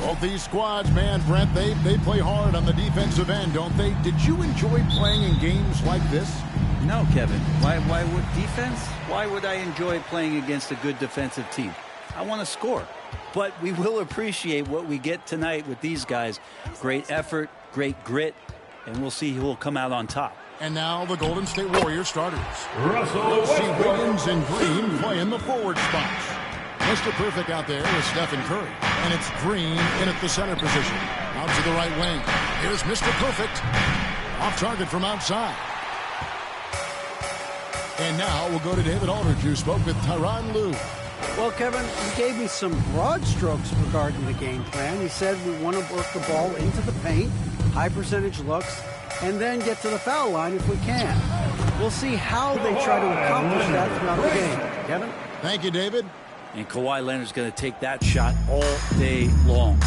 Both these squads, man, Brent, they play hard on the defensive end, don't they? Did you enjoy playing in games like this? No, Kevin. Why would defense? Why would I enjoy playing against a good defensive team? I want to score. But we will appreciate what we get tonight with these guys. Great effort, great grit, and we'll see who will come out on top. And now the Golden State Warriors starters. We'll see Wiggins and Green play in the forward spots. Mr. Perfect out there is Stephen Curry. And it's Green in at the center position. Out to the right wing. Here's Mr. Perfect. Off target from outside. And now we'll go to David Aldridge, who spoke with Tyronn Lue. Well, Kevin, he gave me some broad strokes regarding the game plan. He said we want to work the ball into the paint, high percentage looks, and then get to the foul line if we can. We'll see how they try to accomplish that throughout the game. Kevin? Thank you, David. And Kawhi Leonard's going to take that shot all day long.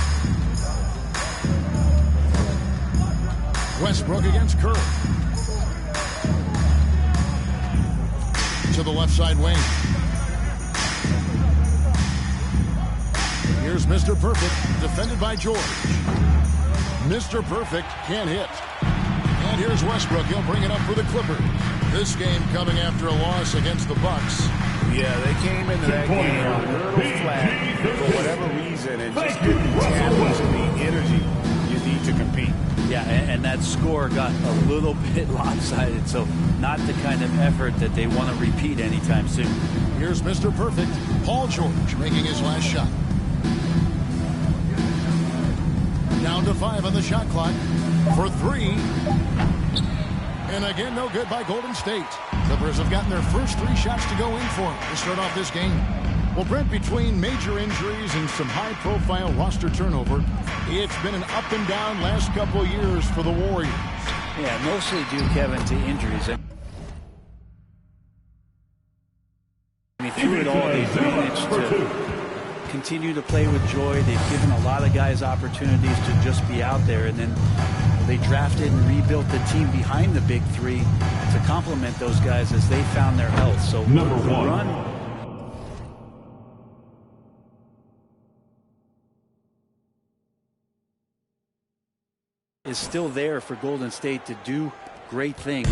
Westbrook against Curry. To the left side wing. Here's Mr. Perfect, defended by George. Mr. Perfect can't hit. And here's Westbrook. He'll bring it up for the Clippers. This game coming after a loss against the Bucks. Yeah, they came into that game a little flat for whatever reason and just didn't tap into the energy you need to compete. Yeah, and that score got a little bit lopsided, so not the kind of effort that they want to repeat anytime soon. Here's Mr. Perfect, Paul George, making his last shot. Down to 5 on the shot clock for 3. And again, no good by Golden State. Clippers have gotten their first 3 shots to go in for them to start off this game. Well, Brent, between major injuries and some high-profile roster turnover, it's been an up and down last couple of years for the Warriors. Yeah, mostly due, Kevin, to injuries. I mean, through it all, they've managed to continue to play with joy. They've given a lot of guys opportunities to just be out there, and then they drafted and rebuilt the team behind the big 3 to complement those guys as they found their health. So Number the 1. run is still there for Golden State to do great things.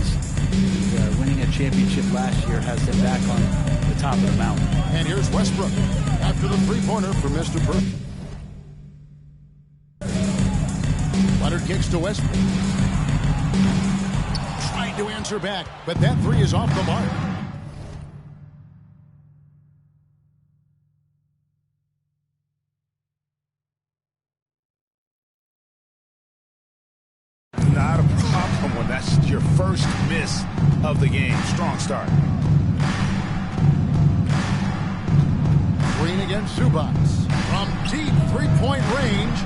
Winning a championship last year has them back on the top of the mountain. And here's Westbrook after the three-pointer for Mr. Perfect. Leonard kicks to Westbrook. Trying to answer back, but that 3 is off the mark. Not a problem when that's your first miss of the game. Strong start. Green against Zubac. From deep three-point range.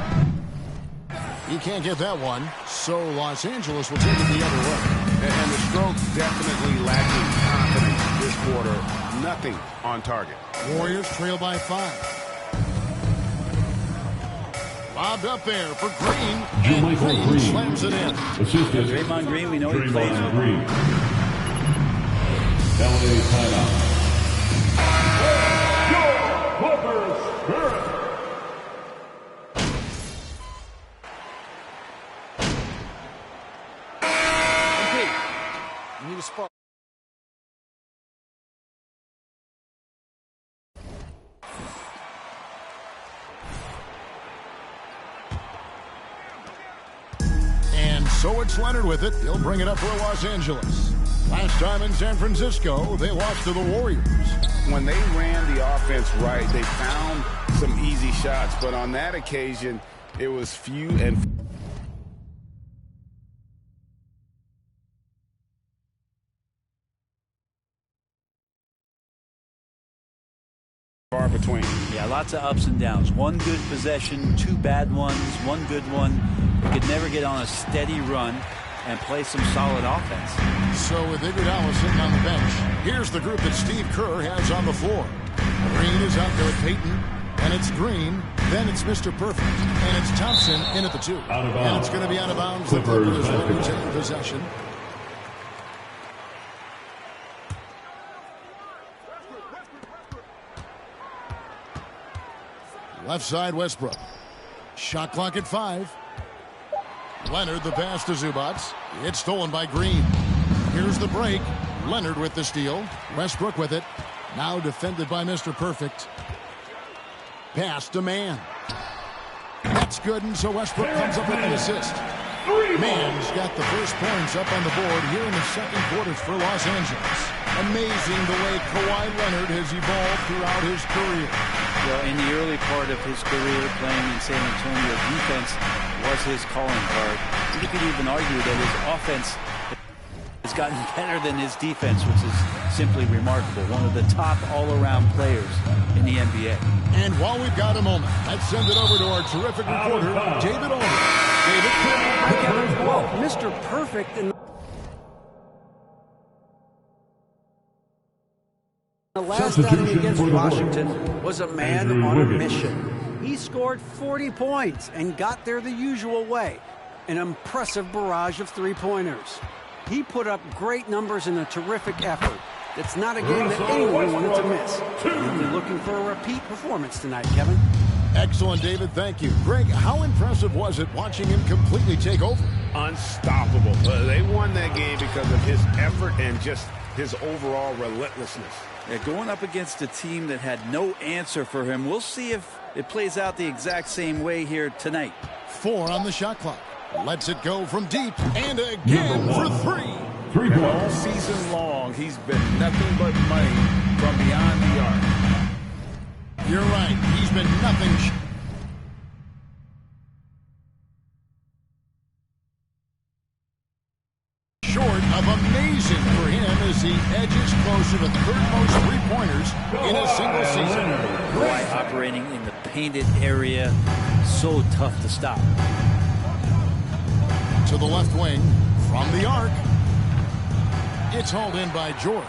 He can't get that one, so Los Angeles will take it the other way. And the stroke definitely lacking confidence this quarter. Nothing on target. Warriors trail by 5. Lobbed up there for Green. And Green slams it in. Assistant. Draymond Green, we know he plays with Green. LA timeout. Your Clippers Spirit. You need a spot. And so it's Leonard with it. He'll bring it up for Los Angeles. Last time in San Francisco, they lost to the Warriors. When they ran the offense right, they found some easy shots. But on that occasion, it was few and far between. Yeah, lots of ups and downs. One good possession, 2 bad ones, one good one. You could never get on a steady run and play some solid offense. So with Iguodala sitting on the bench, here's the group that Steve Kerr has on the floor. Green is out there at Peyton, and it's Green. Then it's Mr. Perfect, and it's Thompson in at the 2. Out of bounds. And it's going to be out of bounds. The Clippers will retain possession. Left side, Westbrook. Shot clock at 5. Leonard the pass to Zubac. It's stolen by Green. Here's the break. Leonard with the steal. Westbrook with it. Now defended by Mr. Perfect. Pass to Mann. That's good, and so Westbrook comes up with an assist. Mann's got the first points up on the board here in the second quarters for Los Angeles. Amazing the way Kawhi Leonard has evolved throughout his career. Well, in the early part of his career playing in San Antonio, defense was his calling card. You could even argue that his offense has gotten better than his defense, which is simply remarkable. One of the top all-around players in the NBA. And while we've got a moment, let's send it over to our terrific reporter, David Aldridge. David, Mr. Perfect in the last outing against Washington was a man on a mission. He scored 40 points and got there the usual way. An impressive barrage of three-pointers. He put up great numbers in a terrific effort. It's not a game that anyone wanted to miss. We'll be looking for a repeat performance tonight, Kevin. Excellent, David. Thank you. Greg, how impressive was it watching him completely take over? Unstoppable. They won that game because of his effort and just his overall relentlessness. Yeah, going up against a team that had no answer for him. We'll see if it plays out the exact same way here tonight. 4 on the shot clock. Lets it go from deep, and again for 3. All season long, he's been nothing but money from beyond the arc. You're right. He's been nothing short of amazing for him as he edges closer to third most three-pointers in a single season. Kawhi operating in the painted area, so tough to stop. To the left wing, from the arc. It's hauled in by George.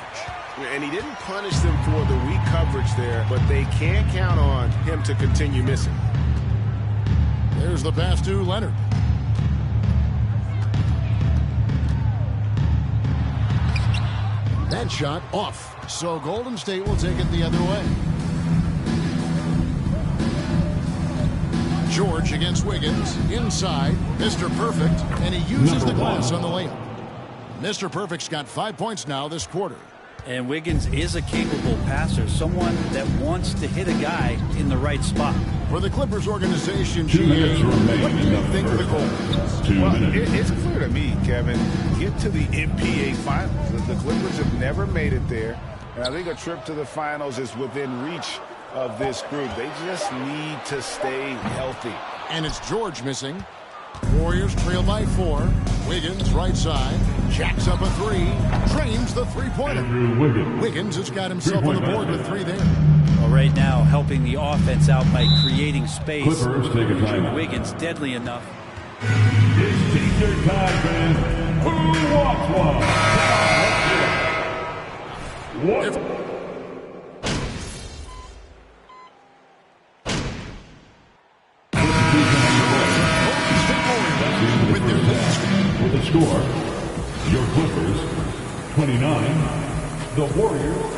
And he didn't punish them for the weak coverage there, but they can't count on him to continue missing. There's the pass to Leonard. That shot off, so Golden State will take it the other way. George against Wiggins, inside, Mr. Perfect, and he uses the glass on the layup. Mr. Perfect's got 5 points now this quarter. And Wiggins is a capable passer, someone that wants to hit a guy in the right spot. For the Clippers organization, GA, what do you think the goal is? Well, it's clear to me, Kevin, get to the NBA Finals. The Clippers have never made it there, and I think a trip to the Finals is within reach of this group. They just need to stay healthy. And it's George missing. Warriors trail by 4. Wiggins right side. Jacks up a 3. Dreams the three-pointer. Wiggins has got himself on the board with 3 there. Well, right now, helping the offense out by creating space. Clippers take a timeout. Wiggins deadly enough. It's T-shirt time, fans. Who wants one? What? With the score, your Clippers 29, the Warriors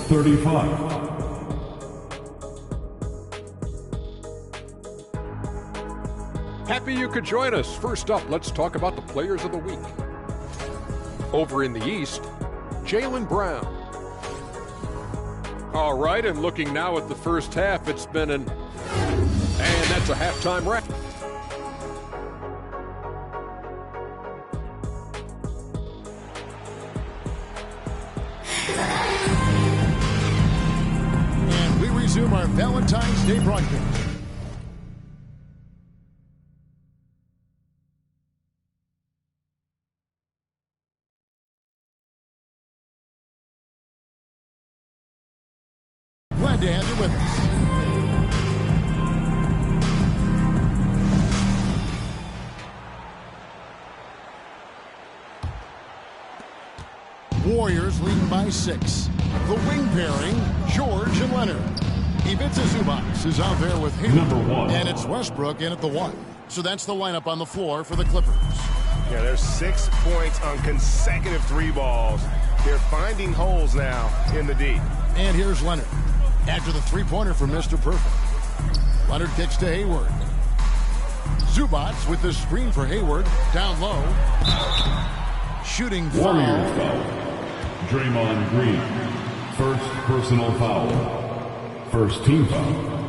35. Happy you could join us. First up, let's talk about the players of the week. Over in the East, Jaylen Brown. All right, and looking now at the first half, it's been and that's a halftime wrap. And we resume our Valentine's Day broadcast. Glad to have you with us. Warriors leading by 6. The wing pairing, George and Leonard. Ivica Zubac is out there with him. Number 1. And it's Westbrook in at the 1. So that's the lineup on the floor for the Clippers. Yeah, there's 6 points on consecutive 3 balls. They're finding holes now in the D. And here's Leonard. After the three-pointer from Mr. Perfect. Leonard kicks to Hayward. Zubats with the screen for Hayward. Down low. Shooting foul. Warriors foul. Draymond Green. First personal foul. First team foul.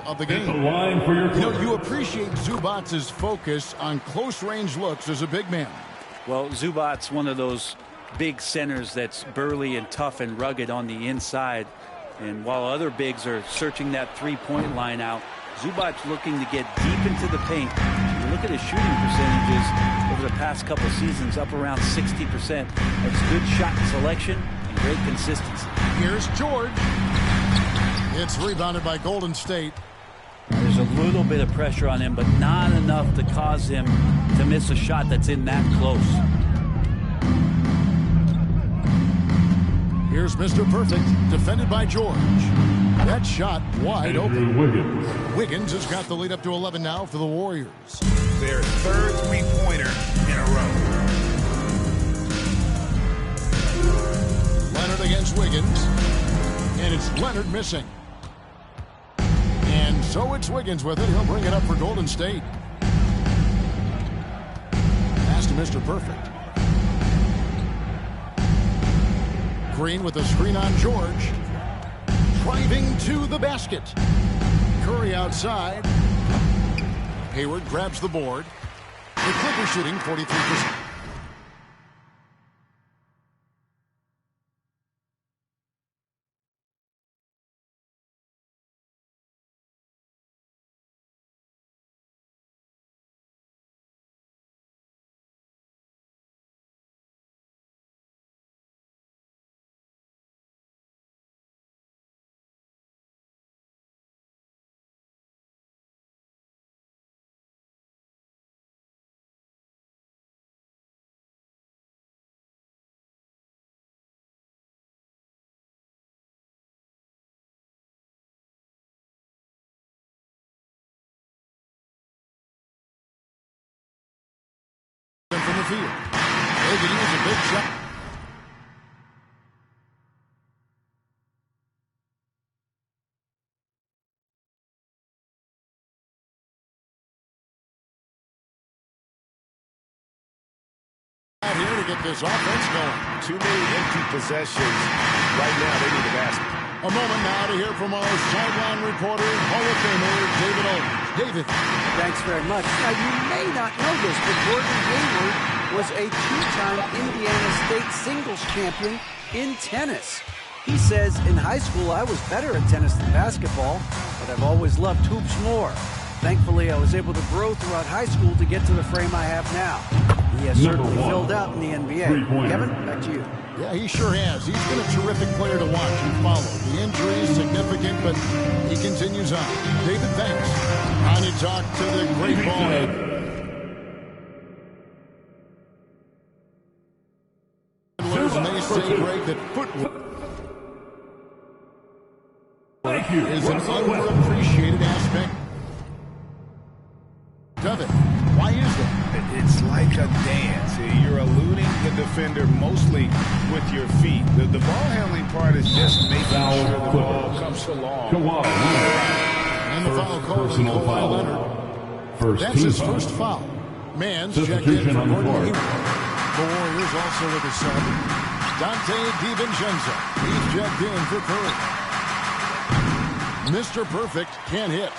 Of the game. Hit the line for your Clippers. You appreciate Zubats' focus on close-range looks as a big man. Well, Zubats, one of those big centers that's burly and tough and rugged on the inside. And while other bigs are searching that three-point line out, Zubats looking to get deep into the paint. You look at his shooting percentages over the past couple seasons, up around 60%. That's good shot selection and great consistency. Here's George. It's rebounded by Golden State. There's a little bit of pressure on him, but not enough to cause him to miss a shot that's in that close. Here's Mr. Perfect, defended by George. That shot wide open. Wiggins has got the lead up to 11 now for the Warriors. Their third three-pointer in a row. Leonard against Wiggins. And it's Leonard missing. And so it's Wiggins with it. He'll bring it up for Golden State. Pass to Mr. Perfect. Green with a screen on George. Driving to the basket. Curry outside. Hayward grabs the board. The Clippers shooting 43%. From the field. They could use a big shot. Out here to get this offense going. Too many empty possessions right now. They need a basket. A moment now to hear from our sideline reporter, Hall of Famer David Owens. David. Thanks very much. Now, you may not know this, but Gordon Hayward was a two-time Indiana State singles champion in tennis. He says, in high school, I was better at tennis than basketball, but I've always loved hoops more. Thankfully, I was able to grow throughout high school to get to the frame I have now. He has certainly filled out in the NBA. Kevin, back to you. Yeah, he sure has. He's been a terrific player to watch and follow. The injury is significant, but he continues on. David, thanks. On to talk to the great ball head. May say, Greg, that footwork is an underappreciated aspect of it. Why is that? It's like a dance. You're eluding the defender mostly with your feet. The ball handling part is just making sure the ball comes along. And the foul called on Kawhi Leonard. That's his first foul. Man's checked in for Gordon Hayward. The Warriors also with a sub. Dante DiVincenzo. He's checked in for Curry. Mr. Perfect can't hit.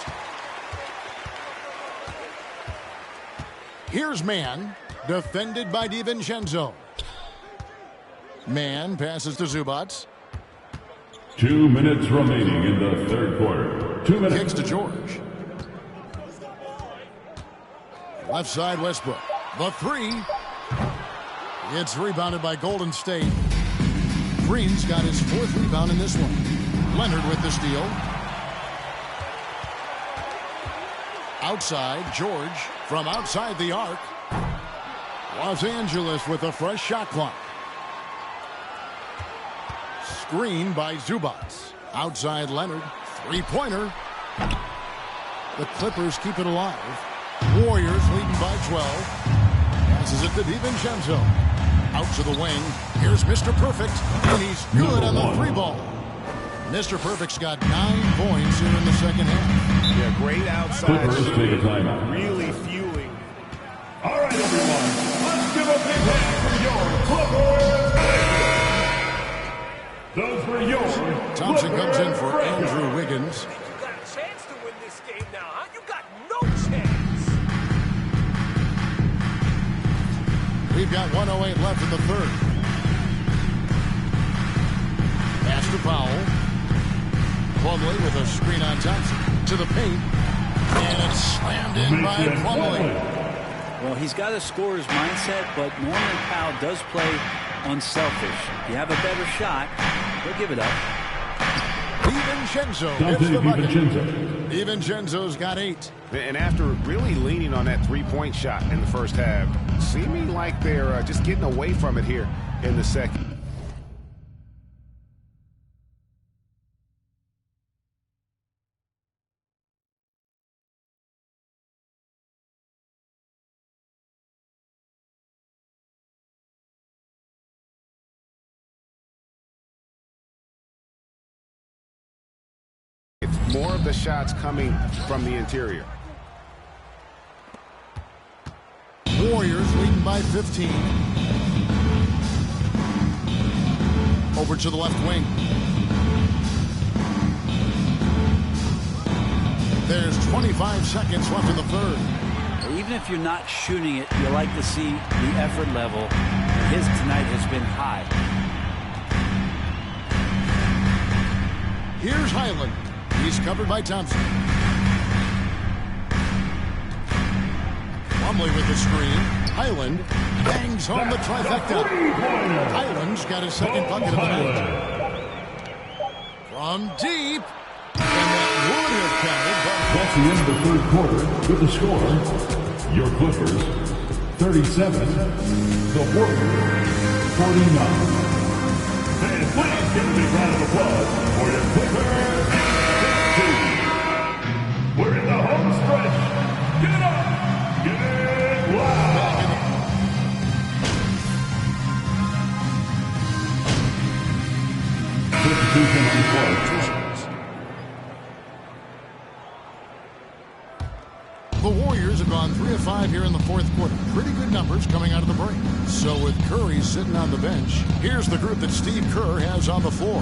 Here's Mann, defended by DiVincenzo. Mann passes to Zubats. 2 minutes remaining in the third quarter. 2 minutes. Kicks to George. Left side Westbrook. The three. It's rebounded by Golden State. Green's got his fourth rebound in this one. Leonard with the steal. Outside, George from outside the arc. Los Angeles with a fresh shot clock. Screen by Zubats. Outside Leonard. Three-pointer. The Clippers keep it alive. Warriors leading by 12. Passes it to DiVincenzo. Out to the wing. Here's Mr. Perfect. And he's good on the three ball. Mr. Perfect's got 9 points here in the second half. Yeah, great outside. Clippers take a timeout. Really fueling. All right, everyone. Let's give a big hand for your Clippers. Those were yours. Thompson comes in for Andrew Wiggins. You got a chance to win this game now, huh? You got no chance. We've got 1:08 left in the third. Pass to Powell. Plumlee with a screen on Thompson. To the paint. And it's slammed in by Plumlee. Well, he's got a scorer's mindset, but Norman Powell does play unselfish. If you have a better shot, he'll give it up. DiVincenzo gets the bucket. DiVincenzo. DiVincenzo's got 8. And after really leaning on that three-point shot in the first half, seeming like they're just getting away from it here in the second. It's more of the shots coming from the interior. Warriors leading by 15. Over to the left wing. There's 25 seconds left in the third. Even if you're not shooting it, you like to see the effort level. His tonight has been high. Here's Highland. He's covered by Thompson. Plumlee with the screen. Highland bangs home the trifecta. Highland's got his second bucket of the night. From deep. And that would have counted, but That's the end of the third quarter with the score. Your Clippers, 37. The Warriors, 49. And please give a big round of applause for your Clippers. We're in the home stretch. Get up! Get loud! 52 on the clock. the Warriors have gone 3 of 5 here in the fourth quarter. Pretty good numbers coming out of the break. So with Curry sitting on the bench, here's the group that Steve Kerr has on the floor.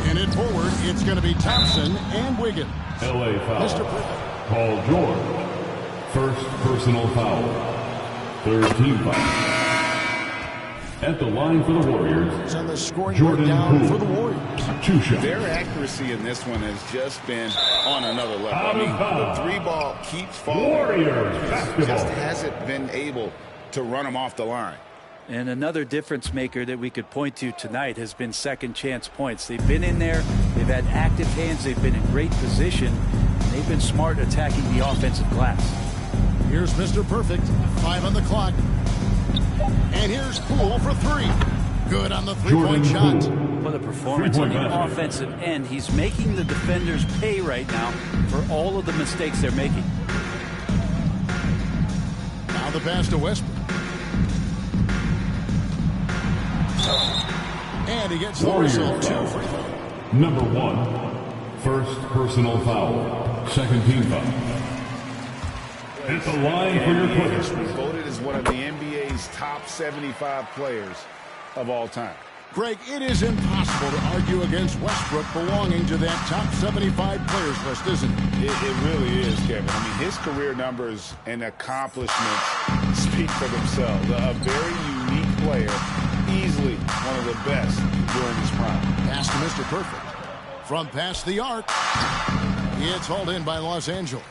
And in forward, it's going to be Thompson and Wiggins. L.A. foul. Mr. Perfect. Paul George. First personal foul. Third team foul. At the line for the Warriors, It's on the scoring Jordan down Poole. for the Warriors. 2 shots. Their accuracy in this one has just been on another level. I mean, the three ball keeps falling. Warriors basketball. Just hasn't been able to run them off the line. And another difference maker that we could point to tonight has been second chance points. They've been in there. They've had active hands. They've been in great position. They've been smart attacking the offensive glass. Here's Mr. Perfect. 5 on the clock. And here's Poole for 3. Good on the three-point shot. What a performance on the basket. offensive end. He's making the defenders pay right now for all of the mistakes they're making. Now the pass to Westbrook. And he gets the Warriors whistle. 2 foul. free throws. Number 1, first personal foul. Second team foul. At the line for your Clippers. Voted as one of the NBA's top 75 players of all time. Greg, it is impossible to argue against Westbrook belonging to that top 75 players list, isn't it? It really is, Kevin. I mean, his career numbers and accomplishments speak for themselves. A very unique player, easily one of the best during his prime. Pass to Mr. Perfect. From past the arc, it's hauled in by Los Angeles.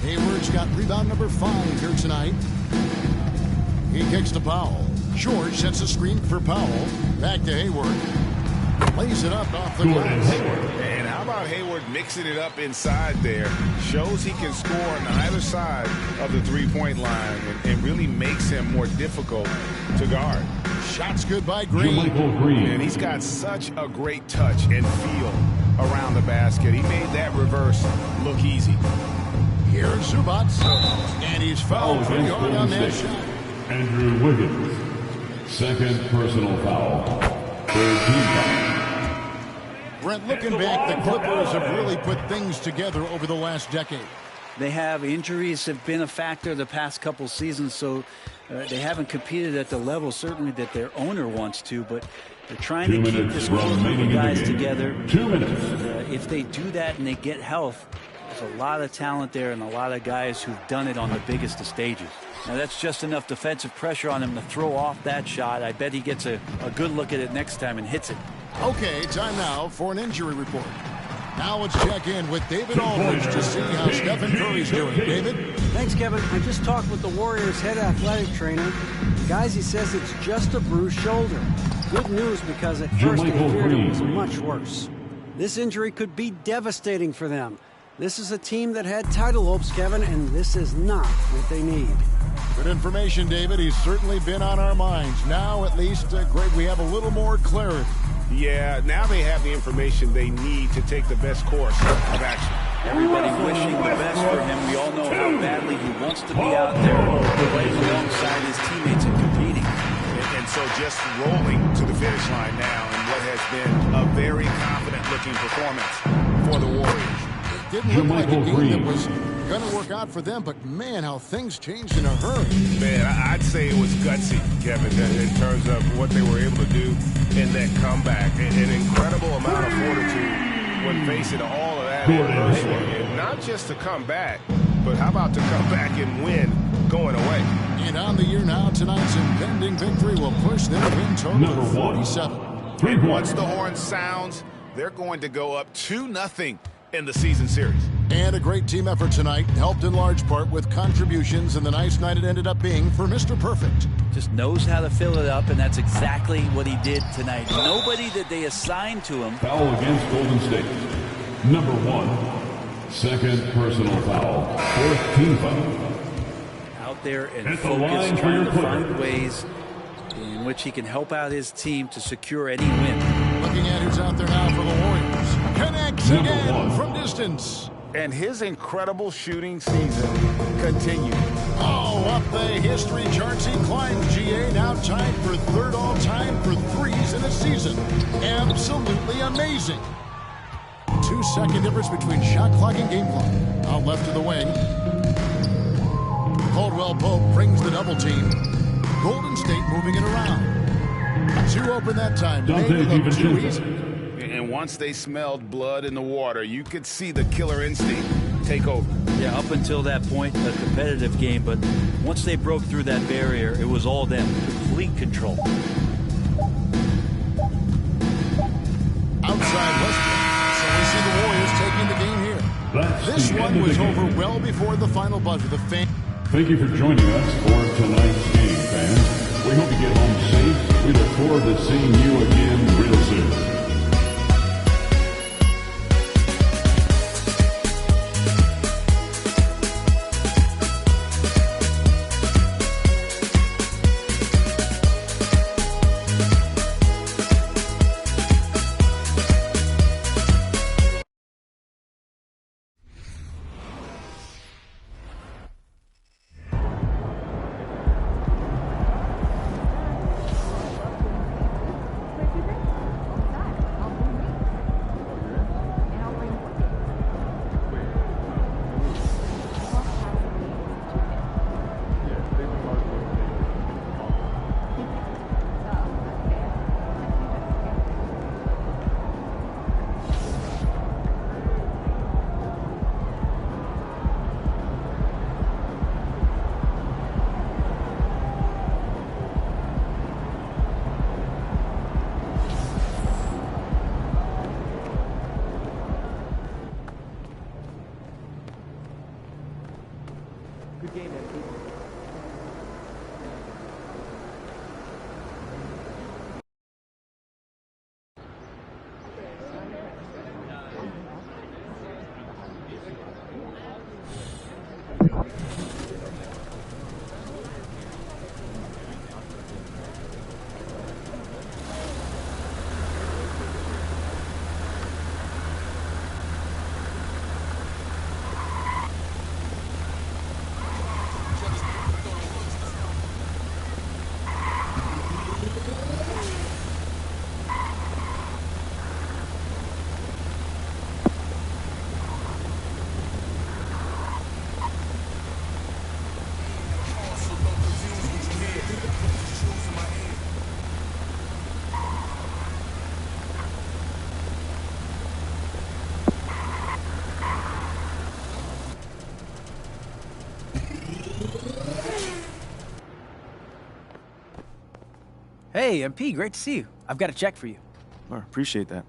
Hayward's got rebound number 5 here tonight. He kicks to Powell. George sets a screen for Powell. Back to Hayward. Lays it up off the glass. And how about Hayward mixing it up inside there? Shows he can score on either side of the three-point line and really makes him more difficult to guard. Shots good by Green. Michael Green. And he's got such a great touch and feel around the basket. He made that reverse look easy. Here's Zubac. And he's fouled pretty Against hard on Golden that State. shot. Andrew Wiggins. Second personal foul. Third team foul. Brent, looking back, the Clippers have really put things together over the last decade. They have. Injuries have been a factor the past couple seasons, so they haven't competed at the level certainly that their owner wants to, but they're trying to keep this group of guys together. 2 minutes. If they do that and they get health, there's a lot of talent there and a lot of guys who've done it on the biggest of stages. Now that's just enough defensive pressure on him to throw off that shot. I bet he gets a good look at it next time and hits it. Okay, time now for an injury report. Now let's check in with David Aldridge to see how Stephen Curry's doing. David? Thanks, Kevin. I just talked with the Warriors' head athletic trainer. Guys, he says it's just a bruised shoulder. Good news, because at first they feared it was much worse. This injury could be devastating for them. This is a team that had title hopes, Kevin, and this is not what they need. Good information, David. He's certainly been on our minds. Now, at least, Greg, we have a little more clarity. Yeah, now they have the information they need to take the best course of action. Everybody wishing the best for him. We all know how badly he wants to be out there playing alongside his teammates and competing. And so just rolling to the finish line now in what has been a very confident-looking performance for the Warriors. It didn't look like a game that was going to work out for them, but man, how things changed in a hurry. Man, I'd say it was gutsy, Kevin, in terms of what they were able to do in that comeback. An incredible amount of fortitude when facing all of that adversity. And not just to come back, but how about to come back and win going away? And on the year now, tonight's impending victory will push their win total to 47. And once the horn sounds, they're going to go up 2-0 in the season series. And a great team effort tonight, helped in large part with contributions, and the nice night it ended up being for Mr. Perfect. Just knows how to fill it up, and that's exactly what he did tonight. Nobody that they assigned to him. Foul against Golden State. Number 1. Second personal foul. Fourth team foul. Out there and At the line focused, for your trying to Clippers. find ways in which he can help out his team to secure any win. Looking at who's out there now for the Warriors. Connects Number again 1. from distance. And his incredible shooting season continues. Oh, up the history charts he climbs, GA. Now tied for third all-time for threes in a season. Absolutely amazing. 2-second difference between shot clock and game clock. Out left of the wing. Caldwell Pope brings the double team. Golden State moving it around. 2 open that time. Made it look too easy. And once they smelled blood in the water, you could see the killer instinct take over. Yeah, up until that point, a competitive game, but once they broke through that barrier, it was all them. Complete control. Outside Westbrook. So we see the Warriors taking the game here. That's This the one end of was the over game. well before the final buzzer. The fan. Thank you for joining us for tonight's game, fans. We hope you get home safe. We look forward to seeing you again real soon. Hey, MP, great to see you. I've got a check for you. Oh, appreciate that.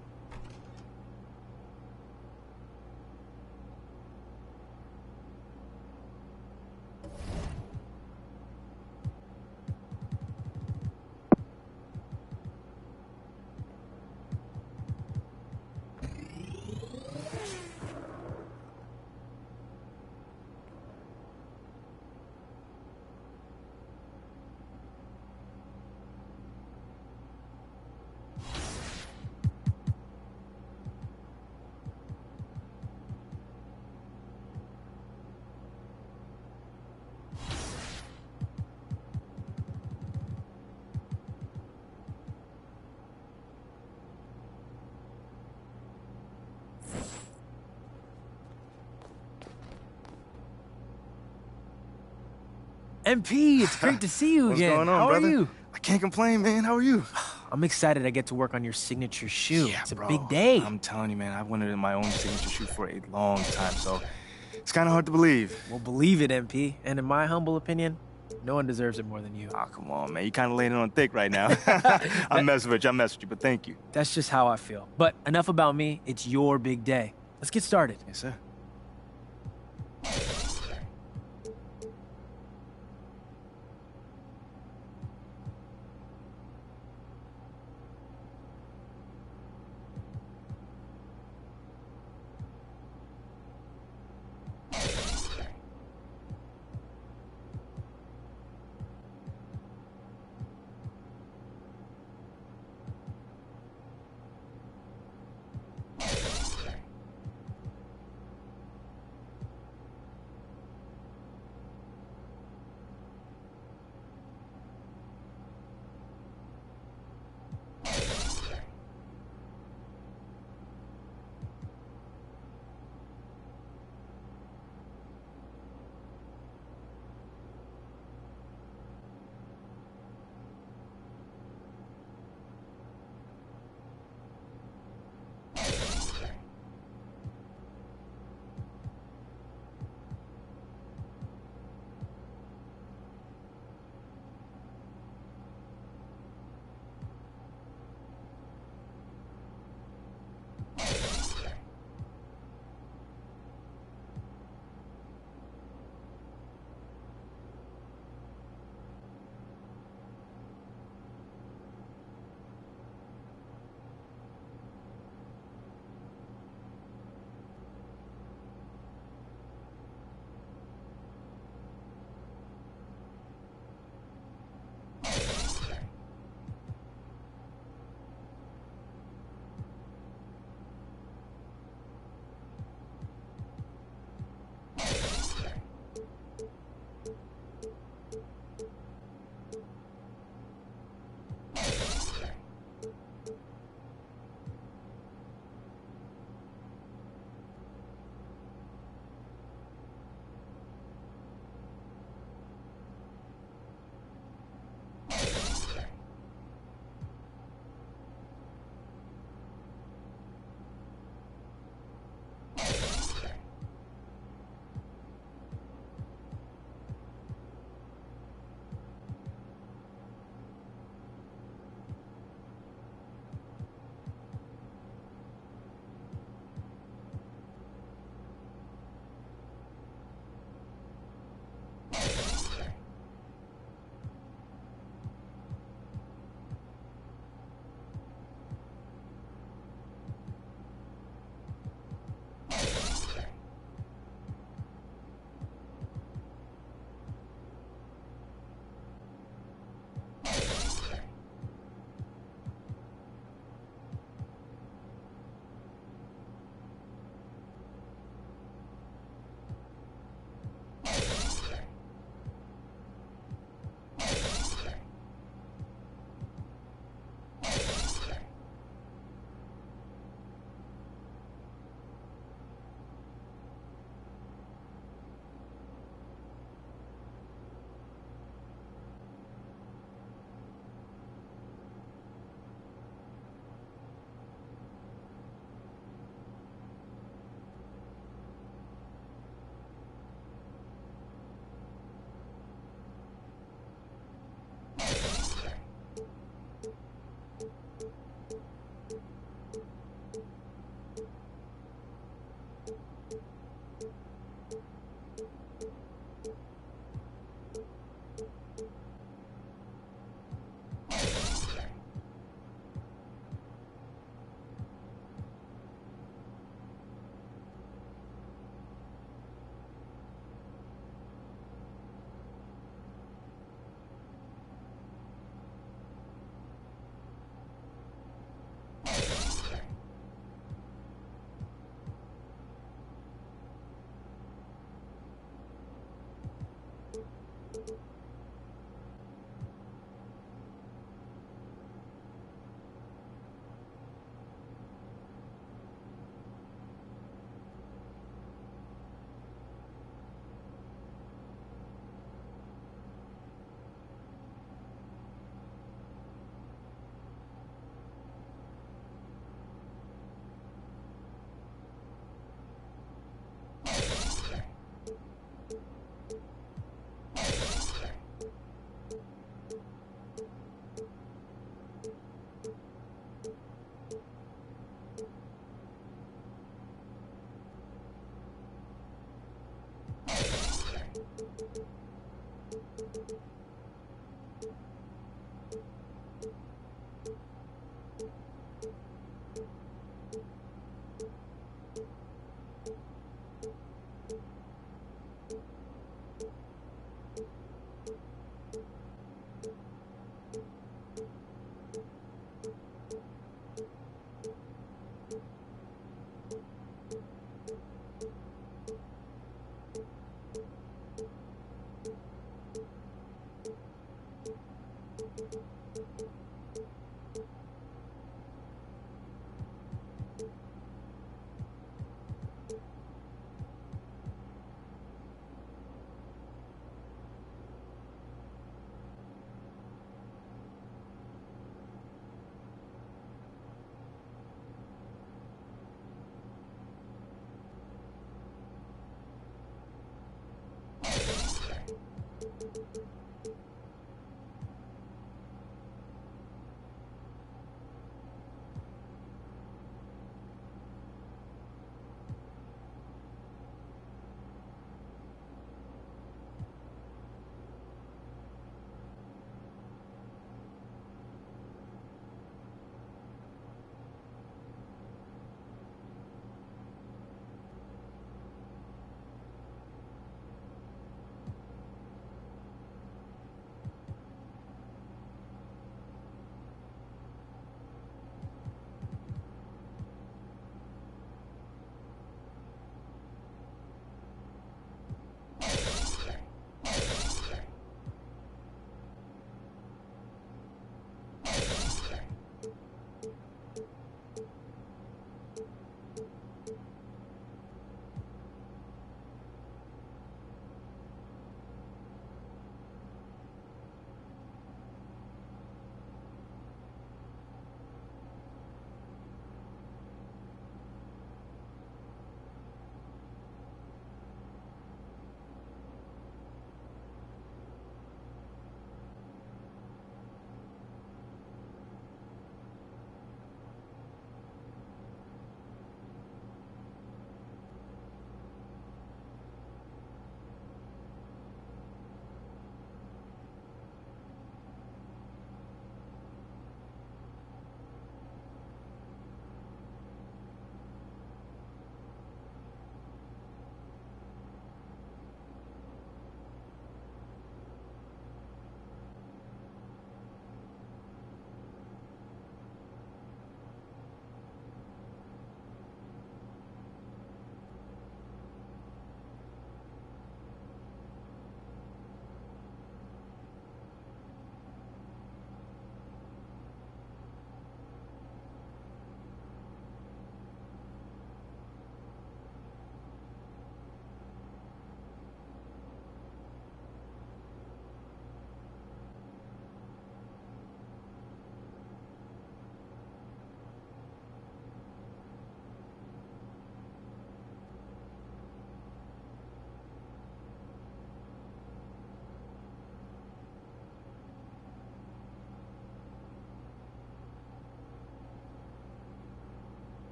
MP, it's great to see you again. What's going on, How brother? are you? I can't complain, man. How are you? I'm excited I get to work on your signature shoe. Yeah, It's a bro. big day. I'm telling you, man, I've wanted my own signature shoe for a long time, so it's kind of hard to believe. Well, believe it, MP. And in my humble opinion, no one deserves it more than you. Oh, come on, man. You kind of laying it on thick right now. I'm messing with you, but thank you. That's just how I feel. But enough about me. It's your big day. Let's get started. Yes, sir.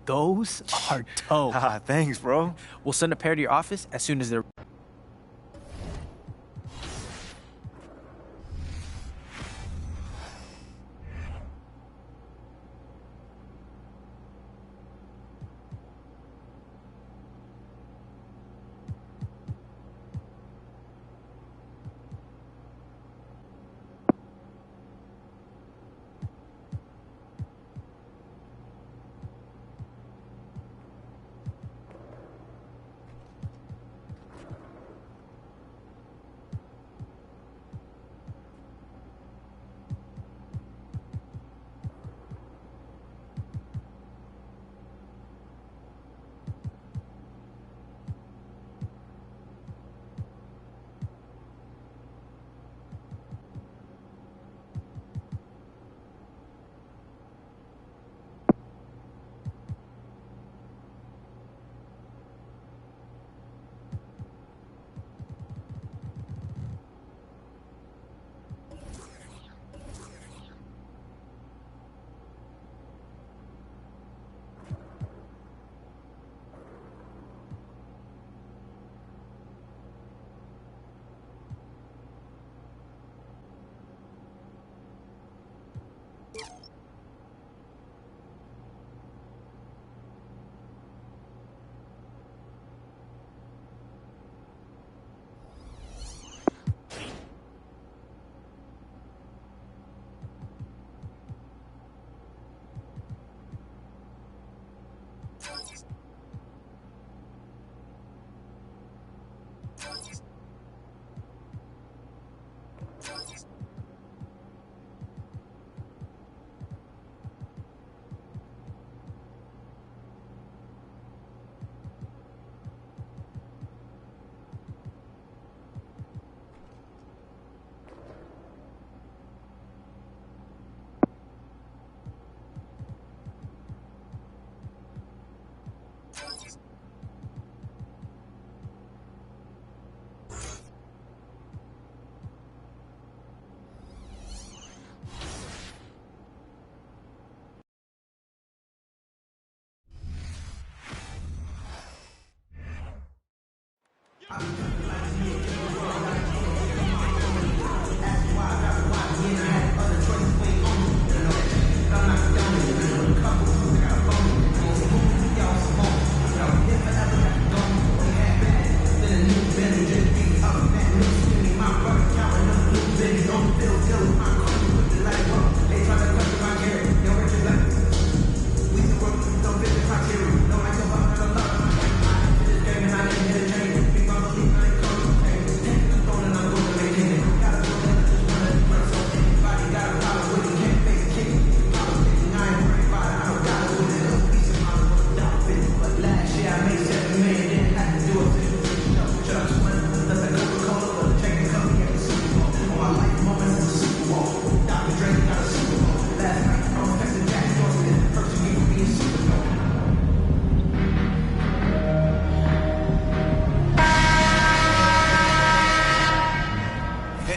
those are dope. Thanks, bro. We'll send a pair to your office as soon as they're...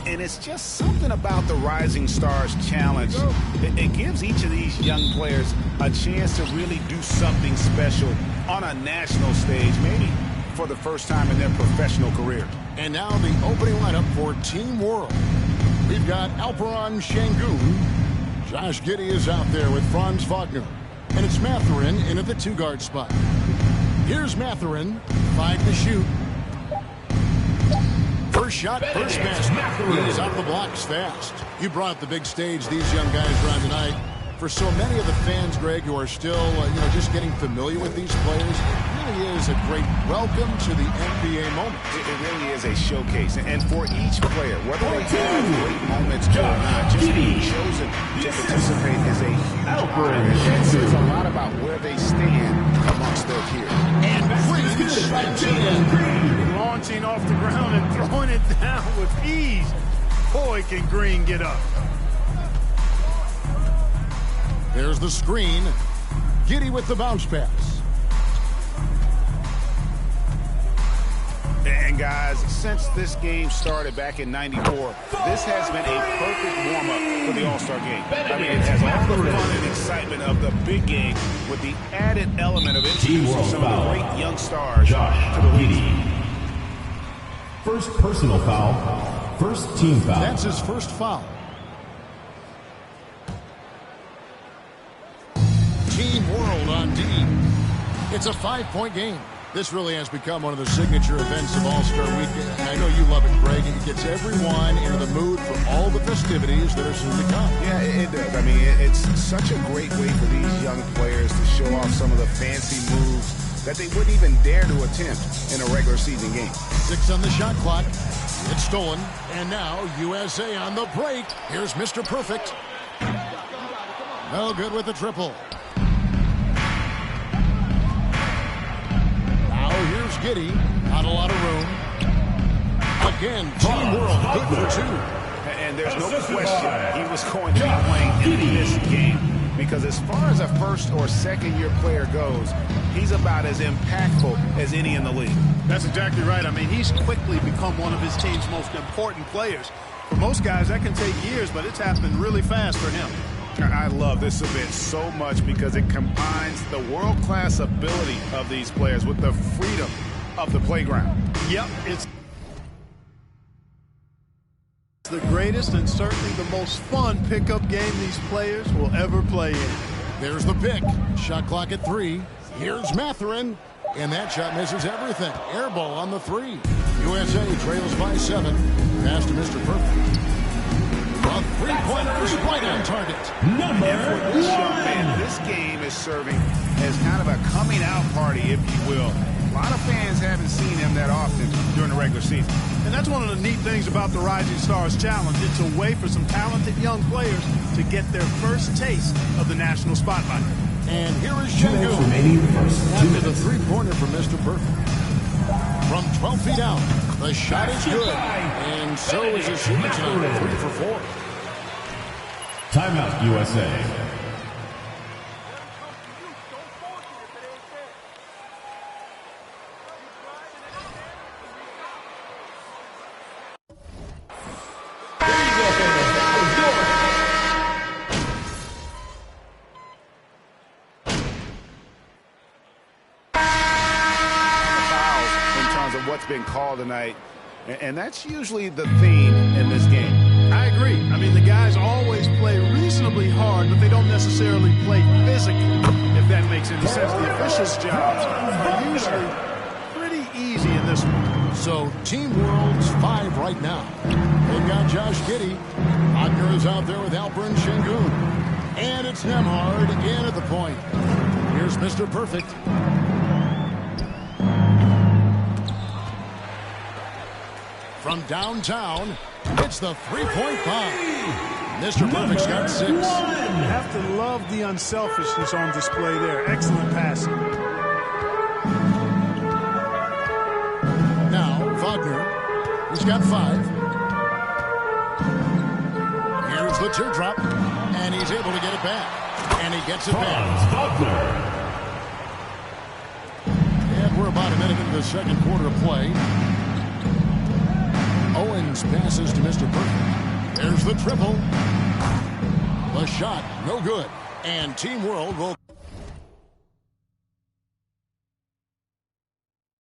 And it's just something about the Rising Stars Challenge. It gives each of these young players a chance to really do something special on a national stage, maybe for the first time in their professional career. And now the opening lineup for Team World. We've got Alperen Şengün. Josh Giddey is out there with Franz Wagner. And it's Mathurin in at the two-guard spot. Here's Mathurin, 5 to shoot. First shot, first pass. Mathurin is out the blocks fast. You brought up the big stage these young guys are on tonight. For so many of the fans, Greg, who are still, just getting familiar with these players, it really is a great welcome to the NBA moment. It really is a showcase. And for each player, whether they have great moments or not, just being chosen to participate is a huge honor. It says a lot about where they stand amongst their peers. And Green strikes it in. Launching off the ground and throwing it down with ease. Boy, can Green get up. There's the screen. Giddey with the bounce pass. And guys, since this game started back in '94, this has been a perfect warm-up for the All-Star game. I mean, it has all the fun and excitement of the big game with the added element of introducing some of the great young stars to the league. First personal foul, first team foul. That's his first foul. Team World on D. It's a 5-point game. This really has become one of the signature events of All-Star Weekend. I know you love it, Greg. It gets everyone into the mood for all the festivities that are soon to come. Yeah, it does. I mean, it's such a great way for these young players to show off some of the fancy moves that they wouldn't even dare to attempt in a regular season game. 6 on the shot clock. It's stolen. And now USA on the break. Here's Mr. Perfect. No good with the triple. Here's Giddey, not a lot of room. Again, Team World, good for 2. And there's no question he was going to be playing in this game, because as far as a first or second year player goes, he's about as impactful as any in the league. That's exactly right. I mean, he's quickly become one of his team's most important players. For most guys, that can take years, but it's happened really fast for him. I love this event so much because it combines the world-class ability of these players with the freedom of the playground. Yep, it's the greatest and certainly the most fun pickup game these players will ever play in. There's the pick. Shot clock at 3. Here's Mathurin. And that shot misses everything. Air ball on the 3. USA trails by 7. Pass to Mr. Perfect. A three-pointer is right on target. And for this young man, this game is serving as kind of a coming-out party, if you will. A lot of fans haven't seen him that often during the regular season. And that's one of the neat things about the Rising Stars Challenge. It's a way for some talented young players to get their first taste of the national spotlight. And here is Sengun after the three-pointer from Mr. Perfect. From 12 feet out, the shot is good. And so is his shooting tonight, 3 for 4. Timeout, USA. What's been called tonight, and that's usually the theme in this game. I agree. I mean, the guys always play reasonably hard, but they don't necessarily play physically, if that makes any sense. The officials' jobs are usually pretty easy in this one. So Team World's 5 right now. They've got Josh Giddey. Wagner is out there with Alperen Sengun. And it's Nembhard in at the point. Here's Mr. Perfect. From downtown, it's the three-point bomb. Mr. Perfect's got 6. You have to love the unselfishness on display there. Excellent passing. Now, Wagner, he's got 5. Here's the teardrop, and he's able to get it back. And he gets it back. And we're about a minute into the second quarter of play. Owens passes to Mr. Perfect. There's the triple. The shot, no good. And Team World will...